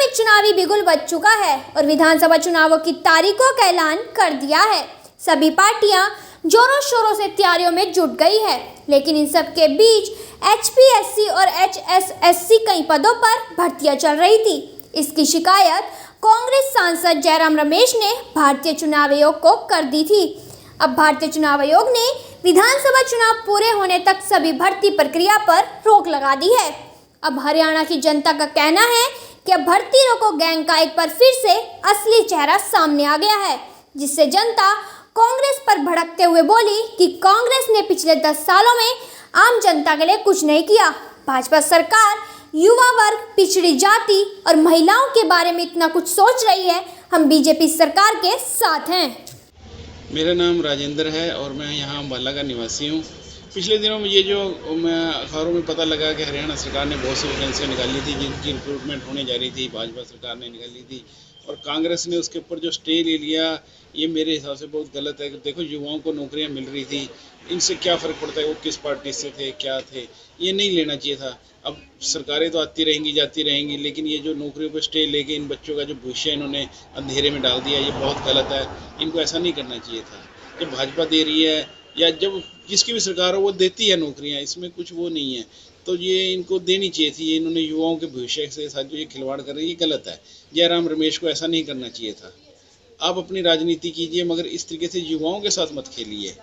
में चुनावी बिगुल बज चुका है और विधानसभा चुनावों की तारीखों का ऐलान कर दिया है। सभी पार्टियां जोरों शोरों से तैयारियों में जुट गई है, लेकिन इन सब के बीच HPSC और HSSC कई पदों पर भर्तियां चल रही थी। इसकी शिकायत कांग्रेस सांसद जयराम रमेश ने भारतीय चुनाव आयोग को कर दी थी। अब भारतीय चुनाव आयोग ने विधानसभा चुनाव पूरे होने तक सभी भर्ती प्रक्रिया पर रोक लगा दी है। अब हरियाणा की जनता का कहना है कि अब भर्ती रोको गैंग का एक बार फिर से असली चेहरा सामने आ गया है, जिससे जनता कांग्रेस पर भड़कते हुए बोली कि कांग्रेस ने पिछले 10 सालों में आम जनता के लिए कुछ नहीं किया। भाजपा सरकार युवा वर्ग, पिछड़ी जाति और महिलाओं के बारे में इतना कुछ सोच रही है। हम बीजेपी सरकार के साथ हैं। मेरा नाम राजेंद्र है और मैं यहाँ अम्बाला का निवासी हूँ। पिछले दिनों में ये जो मैं अखबारों में पता लगा कि हरियाणा सरकार ने बहुत सी वैकेंसियाँ निकाली थी जिनकी रिक्रूटमेंट होने जा रही थी, भाजपा सरकार ने निकाली थी और कांग्रेस ने उसके ऊपर जो स्टे ले लिया, ये मेरे हिसाब से बहुत गलत है। देखो, युवाओं को नौकरियां मिल रही थी, इनसे क्या फ़र्क पड़ता है वो किस पार्टी से थे, क्या थे, ये नहीं लेना चाहिए था। अब सरकारें तो आती रहेंगी जाती रहेंगी, लेकिन ये जो नौकरियों पर स्टे लेके इन बच्चों का जो भविष्य इन्होंने अंधेरे में डाल दिया, ये बहुत गलत है। इनको ऐसा नहीं करना चाहिए था। जब भाजपा दे रही है या जब जिसकी भी सरकार हो वो देती है नौकरियां, इसमें कुछ वो नहीं है, तो ये इनको देनी चाहिए थी। इन्होंने युवाओं के भविष्य के साथ जो ये खिलवाड़ कर रही है, ये गलत है। जयराम रमेश को ऐसा नहीं करना चाहिए था। आप अपनी राजनीति कीजिए, मगर इस तरीके से युवाओं के साथ मत खेलिए।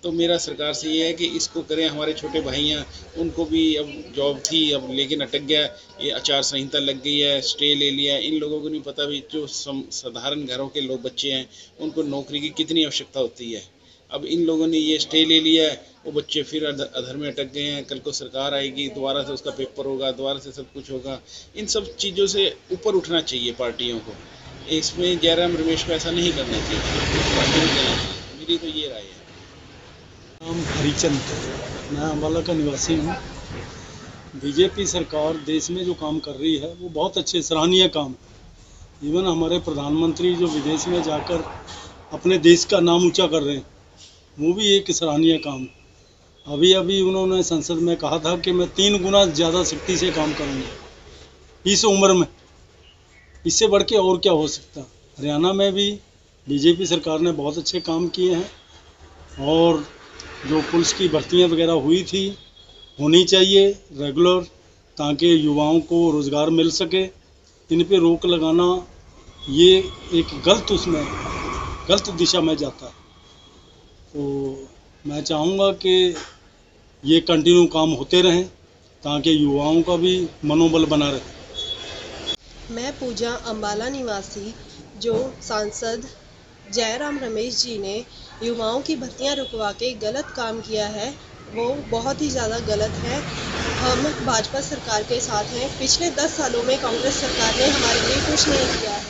तो मेरा सरकार से ये है कि इसको करें। हमारे छोटे भाई हैं, उनको भी अब जॉब थी, अब लेकिन अटक गया, ये आचार संहिता लग गई है, स्टे ले लिया है। इन लोगों को नहीं पता भी जो साधारण घरों के लोग बच्चे हैं उनको नौकरी की कितनी आवश्यकता होती है। अब इन लोगों ने ये स्टे ले लिया है, वो बच्चे फिर अधर में अटक गए हैं। कल को सरकार आएगी, दोबारा से उसका पेपर होगा, दोबारा से सब कुछ होगा। इन सब चीज़ों से ऊपर उठना चाहिए पार्टियों को। इसमें जयराम रमेश को ऐसा नहीं करना चाहिए। मेरी तो ये राय है। नाम हरिचंद, मैं अम्बाला का निवासी हूँ। बीजेपी सरकार देश में जो काम कर रही है वो बहुत अच्छे सराहनीय काम है। इवन हमारे प्रधानमंत्री जो विदेश में जाकर अपने देश का नाम ऊंचा कर रहे हैं, वो भी एक सराहनीय काम है। अभी उन्होंने संसद में कहा था कि मैं 3 गुना ज़्यादा शक्ति से काम करूँगा इस उम्र में। इससे बढ़ के और क्या हो सकता। हरियाणा में भी बीजेपी सरकार ने बहुत अच्छे काम किए हैं और जो पुलिस की भर्तियां वगैरह हुई थी, होनी चाहिए रेगुलर, ताकि युवाओं को रोज़गार मिल सके। इन पे रोक लगाना ये एक गलत दिशा में जाता है। तो मैं चाहूँगा कि ये कंटिन्यू काम होते रहें ताकि युवाओं का भी मनोबल बना रहे। मैं पूजा, अम्बाला निवासी, जो सांसद जयराम रमेश जी ने युवाओं की भर्तियां रुकवा के गलत काम किया है, वो बहुत ही ज़्यादा गलत है। हम भाजपा सरकार के साथ हैं। पिछले 10 सालों में कांग्रेस सरकार ने हमारे लिए कुछ नहीं किया है।